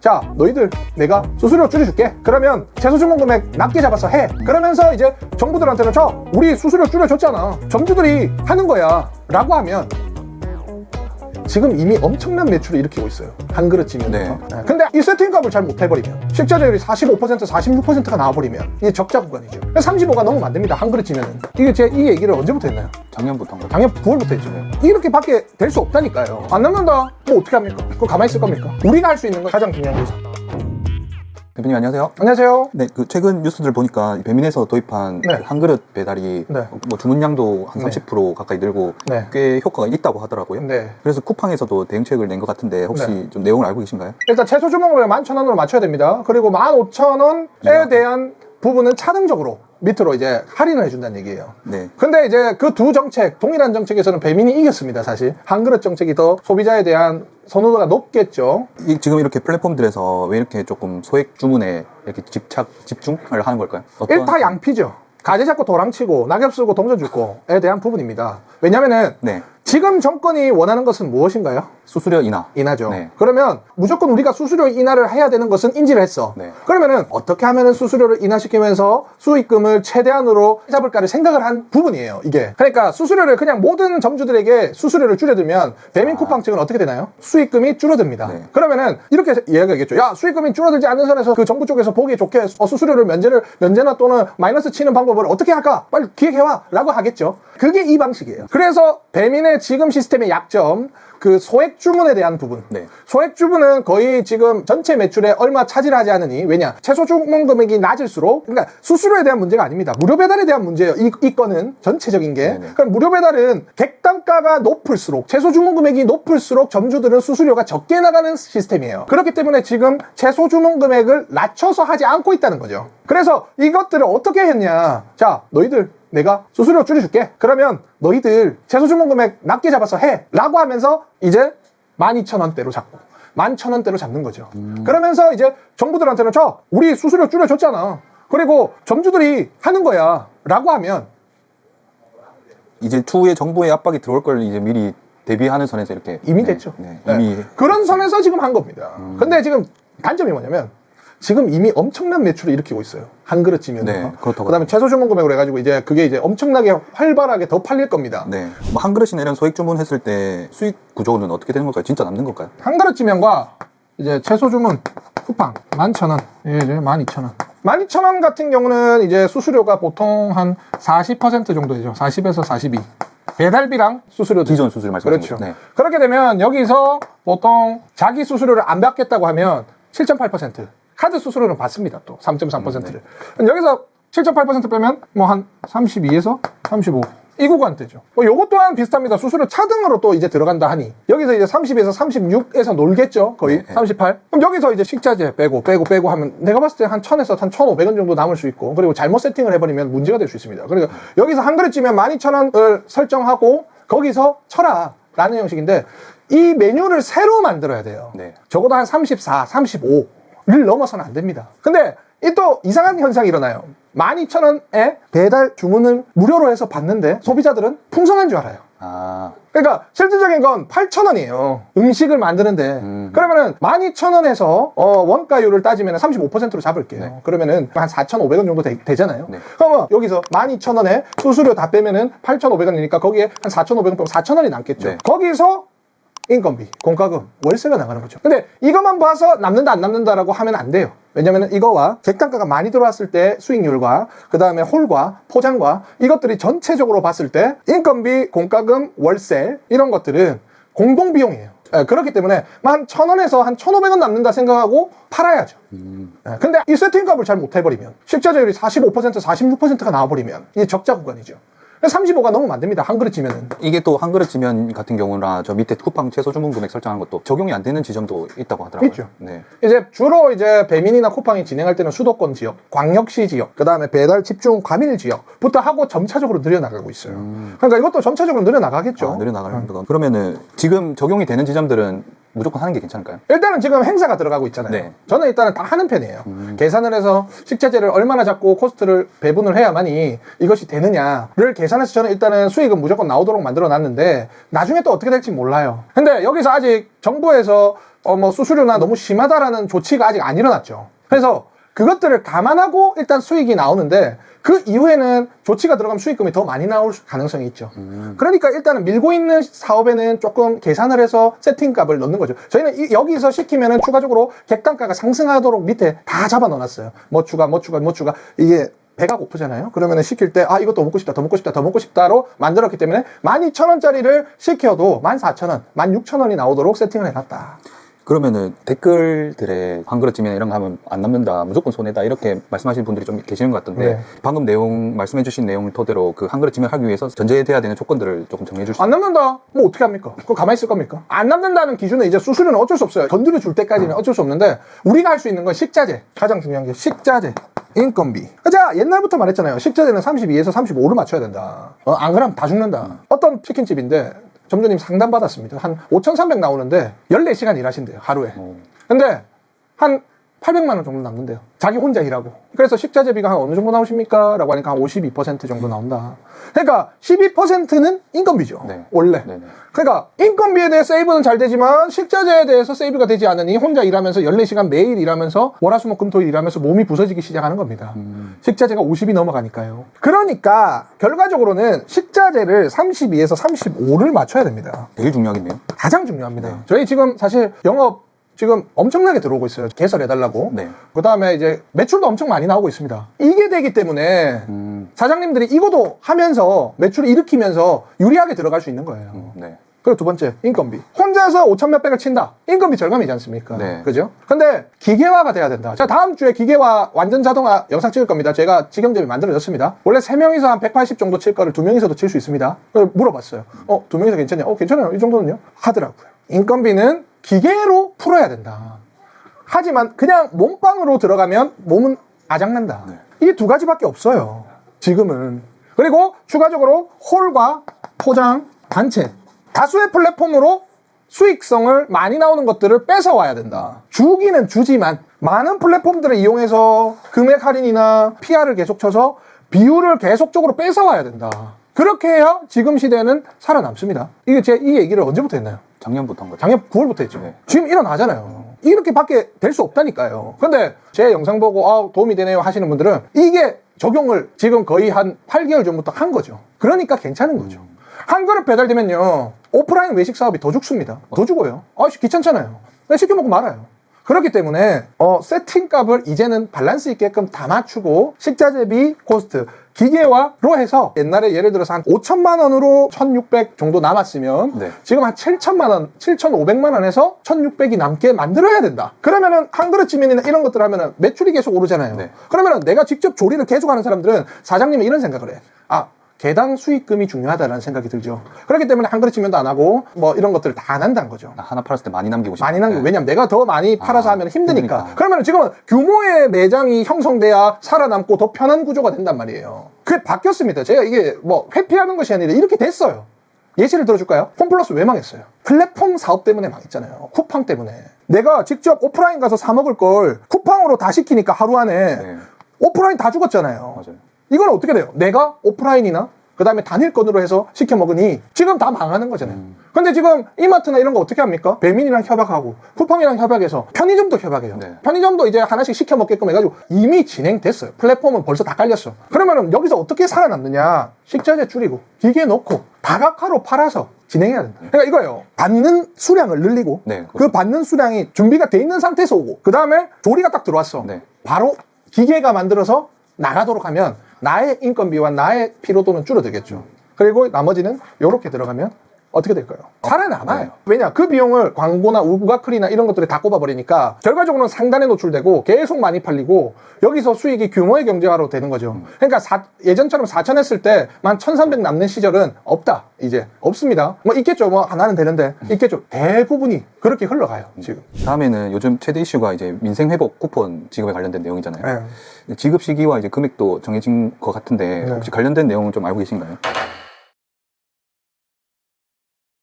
자, 너희들 내가 수수료 줄여줄게. 그러면 채소 주문 금액 낮게 잡아서 해. 그러면서 이제 정부들한테는 우리 수수료 줄여줬잖아, 점주들이 하는 거야 라고 하면 지금 이미 엄청난 매출을 일으키고 있어요, 한 그릇쯤이면. 네. 근데 이 세팅값을 잘 못해버리면, 식자재율이 45%, 46%가 나와버리면 이게 적자 구간이죠. 35가 넘으면 안 됩니다, 한 그릇쯤이면. 이게 제가 이 얘기를 언제부터 했나요? 작년부터 한 거죠. 작년 9월부터 했죠. 이렇게밖에 될 수 없다니까요. 안 남는다, 뭐 어떻게 합니까? 그거 가만히 있을 겁니까? 우리가 할 수 있는 건 가장 중요한 거죠. 대표님 안녕하세요. 안녕하세요. 네, 그 최근 뉴스들 보니까 배민에서 도입한 네. 그 한 그릇 배달이 네. 뭐 주문량도 한 네. 30% 가까이 늘고 네. 꽤 효과가 있다고 하더라고요. 네. 그래서 쿠팡에서도 대응책을 낸 것 같은데 혹시 네. 좀 좀 내용을 알고 계신가요? 일단 채소 주문금을 11,000원으로 맞춰야 됩니다. 그리고 15,000원에 대한 부분은 차등적으로 밑으로 이제 할인을 해준다는 얘기예요. 네. 근데 이제 그 두 정책, 동일한 정책에서는 배민이 이겼습니다, 사실. 한 그릇 정책이 더 소비자에 대한 선호도가 높겠죠. 지금 이렇게 플랫폼들에서 왜 이렇게 조금 소액 주문에 이렇게 집중을 하는 걸까요? 일타양피죠. 가재 잡고 도랑치고 낙엽 쓰고 동전 줄고에 대한 부분입니다. 왜냐면은 네. 지금 정권이 원하는 것은 무엇인가요? 수수료 인하. 인하죠. 네. 그러면 무조건 우리가 수수료 인하를 해야 되는 것은 인지를 했어. 네. 그러면은 어떻게 하면은 수수료를 인하시키면서 수익금을 최대한으로 잡을까를 생각을 한 부분이에요, 이게. 그러니까 수수료를 그냥 모든 점주들에게 수수료를 줄여들면 배민 쿠팡 측은 어떻게 되나요? 수익금이 줄어듭니다. 네. 그러면은 이렇게 이야기하겠죠. 야, 수익금이 줄어들지 않는 선에서 그 정부 쪽에서 보기 좋게 수수료를 면제나 또는 마이너스 치는 방법을 어떻게 할까? 빨리 기획해와 라고 하겠죠. 그게 이 방식이에요. 그래서 배민의 지금 시스템의 약점, 그 소액 주문에 대한 부분. 네. 소액 주문은 거의 지금 전체 매출에 얼마 차지하지 않으니, 왜냐? 채소 주문 금액이 낮을수록, 그러니까 수수료에 대한 문제가 아닙니다. 무료 배달에 대한 문제예요. 이 건은 전체적인 게. 네네. 그럼 무료 배달은 객단가가 높을수록, 채소 주문 금액이 높을수록 점주들은 수수료가 적게 나가는 시스템이에요. 그렇기 때문에 지금 채소 주문 금액을 낮춰서 하지 않고 있다는 거죠. 그래서 이것들을 어떻게 했냐? 자, 너희들 내가 수수료 줄여줄게. 그러면 너희들 채소 주문 금액 낮게 잡아서 해 라고 하면서 이제 12,000원대로 잡고 11,000원대로 잡는 거죠. 그러면서 이제 정부들한테는 우리 수수료 줄여줬잖아, 그리고 점주들이 하는 거야 라고 하면 이제 추후에 정부의 압박이 들어올 걸 이제 미리 대비하는 선에서 이렇게 이미 네, 됐죠. 네, 네. 이미 그런 선에서 지금 한 겁니다. 근데 지금 단점이 뭐냐면 지금 이미 엄청난 매출을 일으키고 있어요, 한 그릇쯤이면. 네, 그렇다고. 그다음에 채소 주문 금액으로 해가지고 이제 그게 이제 엄청나게 활발하게 더 팔릴 겁니다. 네. 뭐 한 그릇이나 이런 소액 주문했을 때 수익 구조는 어떻게 되는 걸까요? 진짜 남는 걸까요? 한 그릇쯤면과 이제 채소 주문 쿠팡 11,000원, 이게 이제 12,000원. 12,000원 같은 경우는 이제 수수료가 보통 한 40% 정도 되죠. 40에서 42. 배달비랑 수수료. 기존 수수료 말씀하시는 그렇죠. 거죠? 네. 그렇게 되면 여기서 보통 자기 수수료를 안 받겠다고 하면 7.8%. 카드 수수료는 받습니다, 또 3.3%를. 여기서 7.8% 빼면 뭐 한 32에서 35. 이 구간대죠. 요것 또한 비슷합니다. 수수료 차등으로 또 이제 들어간다 하니 여기서 이제 30에서 36에서 놀겠죠, 거의. 네. 38. 그럼 여기서 이제 식자재 빼고 하면 내가 봤을 때 한 1,000에서 한 1,500원 정도 남을 수 있고, 그리고 잘못 세팅을 해버리면 문제가 될 수 있습니다. 그러니까 여기서 한 그릇쯤에 12,000원을 설정하고 거기서 쳐라 라는 형식인데, 이 메뉴를 새로 만들어야 돼요. 네. 적어도 한 34, 35를 넘어서는 안 됩니다. 근데 이 또 이상한 현상이 일어나요. 12,000원에 배달 주문을 무료로 해서 받는데 소비자들은 풍성한 줄 알아요. 아, 그러니까 실질적인 건 8,000원이에요. 음식을 만드는데. 그러면은 12,000원에서 원가율을 따지면 35%로 잡을게요. 네. 그러면은 한 4,500원 정도 되잖아요. 네. 그러면 여기서 12,000원에 수수료 다 빼면은 8,500원이니까 거기에 한 4,500원 빼면 4,000원이 남겠죠. 네. 거기서 인건비, 공과금, 월세가 나가는 거죠. 근데 이것만 봐서 남는다 안 남는다라고 하면 안 돼요. 왜냐면은 이거와 객단가가 많이 들어왔을 때 수익률과 그 다음에 홀과 포장과 이것들이 전체적으로 봤을 때 인건비, 공과금, 월세 이런 것들은 공동비용이에요. 그렇기 때문에 한 1,000원에서 한 1,500원 남는다 생각하고 팔아야죠. 근데 이 세팅값을 잘 못해버리면, 식자재율이 45%, 46%가 나와버리면 이게 적자 구간이죠. 35가 넘으면 안 됩니다, 한 그릇쯤면은. 이게 또 한 그릇쯤면 같은 경우나 저 밑에 쿠팡 채소 주문 금액 설정하는 것도 적용이 안 되는 지점도 있다고 하더라고요. 있죠. 네. 이제 주로 이제 배민이나 쿠팡이 진행할 때는 수도권 지역, 광역시 지역, 그 다음에 배달 집중 과밀 지역부터 하고 점차적으로 늘려나가고 있어요. 그러니까 이것도 점차적으로 늘려나가겠죠. 아, 늘려나가는 건. 그러면은 지금 적용이 되는 지점들은 무조건 하는 게 괜찮을까요? 일단은 지금 행사가 들어가고 있잖아요. 네. 저는 일단은 다 하는 편이에요. 계산을 해서 식자재를 얼마나 잡고 코스트를 배분을 해야만이 이것이 되느냐를 계산해서 저는 일단은 수익은 무조건 나오도록 만들어 놨는데, 나중에 또 어떻게 될지 몰라요. 근데 여기서 아직 정부에서 뭐 수수료나 너무 심하다라는 조치가 아직 안 일어났죠. 그래서 그것들을 감안하고 일단 수익이 나오는데 그 이후에는 조치가 들어가면 수익금이 더 많이 나올 가능성이 있죠. 그러니까 일단은 밀고 있는 사업에는 조금 계산을 해서 세팅값을 넣는 거죠. 저희는 여기서 시키면은 추가적으로 객단가가 상승하도록 밑에 다 잡아 넣어놨어요. 뭐 추가. 이게 배가 고프잖아요. 그러면은 시킬 때 이것도 먹고 싶다, 더 먹고 싶다, 더 먹고 싶다로 만들었기 때문에 12,000원짜리를 시켜도 14,000원, 16,000원이 나오도록 세팅을 해놨다. 그러면은 댓글들에 한 그릇쯤이나 이런 거 하면 안 남는다, 무조건 손해다, 이렇게 말씀하시는 분들이 좀 계시는 것 같던데, 네. 방금 말씀해주신 내용을 토대로 그 한 그릇쯤을 하기 위해서 전제돼야 되는 조건들을 조금 정리해 주시죠. 안 남는다? 뭐 어떻게 합니까? 그거 가만히 있을 겁니까? 안 남는다는 기준은 이제 수수료는 어쩔 수 없어요. 건드려 줄 때까지는 어쩔 수 없는데, 우리가 할 수 있는 건 식자재. 가장 중요한 게 식자재. 인건비. 자, 옛날부터 말했잖아요. 식자재는 32에서 35를 맞춰야 된다. 안 그러면 다 죽는다. 어떤 치킨집인데, 점주님 상담 받았습니다. 한 5,300 나오는데 14시간 일하신대요, 하루에. 근데 한 800만 원 정도 남는데요. 자기 혼자 일하고. 그래서 식자재비가 한 어느 정도 나오십니까? 라고 하니까 한 52% 정도 나온다. 그러니까 12%는 인건비죠. 네. 원래. 네네. 그러니까 인건비에 대해 세이브는 잘 되지만 식자재에 대해서 세이브가 되지 않으니 혼자 일하면서 14시간 매일 일하면서 월화수목금토일 일하면서 몸이 부서지기 시작하는 겁니다. 식자재가 50이 넘어가니까요. 그러니까 결과적으로는 식자재를 32에서 35를 맞춰야 됩니다. 되게 중요하겠네요. 가장 중요합니다. 저희 지금 사실 영업 지금 엄청나게 들어오고 있어요. 개설해달라고. 네. 그 다음에 이제 매출도 엄청 많이 나오고 있습니다. 이게 되기 때문에 사장님들이 이거도 하면서 매출을 일으키면서 유리하게 들어갈 수 있는 거예요. 네. 그리고 두 번째, 인건비. 혼자서 5천 몇백을 친다. 인건비 절감이지 않습니까? 네. 그죠? 근데 기계화가 돼야 된다. 자, 다음 주에 기계화 완전 자동화 영상 찍을 겁니다. 제가 직영접이 만들어졌습니다. 원래 3명이서 한 180 정도 칠 거를 2명이서도 칠 수 있습니다. 그래서 물어봤어요. 2명이서 괜찮냐? 괜찮아요. 이 정도는요? 하더라고요. 인건비는 기계로 풀어야 된다. 하지만 그냥 몸빵으로 들어가면 몸은 아작난다. 네. 이 두 가지밖에 없어요. 지금은. 그리고 추가적으로 홀과 포장, 단체. 다수의 플랫폼으로 수익성을 많이 나오는 것들을 뺏어와야 된다. 주기는 주지만 많은 플랫폼들을 이용해서 금액 할인이나 PR을 계속 쳐서 비율을 계속적으로 뺏어와야 된다. 그렇게 해야 지금 시대는 살아남습니다. 이게 제가 이 얘기를 언제부터 했나요? 작년부터 한 거죠. 작년 9월부터 했죠. 네. 지금 일어나잖아요. 이렇게밖에 될 수 없다니까요. 근데 제 영상 보고 도움이 되네요 하시는 분들은 이게 적용을 지금 거의 한 8개월 전부터 한 거죠. 그러니까 괜찮은 거죠. 한 그릇 배달되면요, 오프라인 외식 사업이 더 죽습니다. 더 죽어요. 귀찮잖아요. 시켜 먹고 말아요. 그렇기 때문에 세팅값을 이제는 밸런스 있게끔 다 맞추고 식자재비 코스트 기계화로 해서 옛날에 예를 들어서 한 5천만 원으로 1,600 정도 남았으면 네. 지금 한 7천만 원, 7,500만 원에서 1,600이 남게 만들어야 된다. 그러면은 한 그릇쯤이나 이런 것들 하면은 매출이 계속 오르잖아요. 네. 그러면은 내가 직접 조리를 계속 하는 사람들은 사장님이 이런 생각을 해. 개당 수익금이 중요하다라는 생각이 들죠. 그렇기 때문에 한 그릇쯤면도 안 하고 뭐 이런 것들을 다 안 한다는 거죠. 하나 팔았을 때 많이 남기고 싶어요. 많이 남기고. 왜냐면 내가 더 많이 팔아서 하면 힘드니까. 힘드니까. 그러면 지금은 규모의 매장이 형성돼야 살아남고 더 편한 구조가 된단 말이에요. 그게 바뀌었습니다. 제가 이게 뭐 회피하는 것이 아니라 이렇게 됐어요. 예시를 들어줄까요? 홈플러스 왜 망했어요? 플랫폼 사업 때문에 망했잖아요. 쿠팡 때문에. 내가 직접 오프라인 가서 사 먹을 걸 쿠팡으로 다 시키니까 하루 안에 네. 오프라인 다 죽었잖아요. 맞아요. 이건 어떻게 돼요? 내가 오프라인이나 그 다음에 단일건으로 해서 시켜 먹으니 지금 다 망하는 거잖아요. 근데 지금 이마트나 이런 거 어떻게 합니까? 배민이랑 협약하고 쿠팡이랑 협약해서 편의점도 협약해요. 네. 편의점도 이제 하나씩 시켜 먹게끔 해가지고 이미 진행됐어요. 플랫폼은 벌써 다 깔렸어. 그러면은 여기서 어떻게 살아남느냐? 식자재 줄이고 기계 넣고 다각화로 팔아서 진행해야 된다. 그러니까 이거예요. 받는 수량을 늘리고 네, 그 받는 수량이 준비가 돼 있는 상태에서 오고 그 다음에 조리가 딱 들어왔어. 네. 바로 기계가 만들어서 나가도록 하면 나의 인건비와 나의 피로도는 줄어들겠죠. 그리고 나머지는 이렇게 들어가면 어떻게 될까요? 살아남아요. 네. 왜냐? 그 비용을 광고나 우가클이나 이런 것들에 다 꼽아버리니까 결과적으로는 상단에 노출되고 계속 많이 팔리고 여기서 수익이 규모의 경제화로 되는 거죠. 그러니까 예전처럼 4천 했을 때만 1,300 남는 시절은 없다. 이제 없습니다. 뭐 있겠죠. 뭐 하나는 되는데 있겠죠. 대부분이 그렇게 흘러가요. 지금. 다음에는 요즘 최대 이슈가 이제 민생회복 쿠폰 지급에 관련된 내용이잖아요. 네. 지급 시기와 이제 금액도 정해진 것 같은데 네. 혹시 관련된 내용은 좀 알고 계신가요?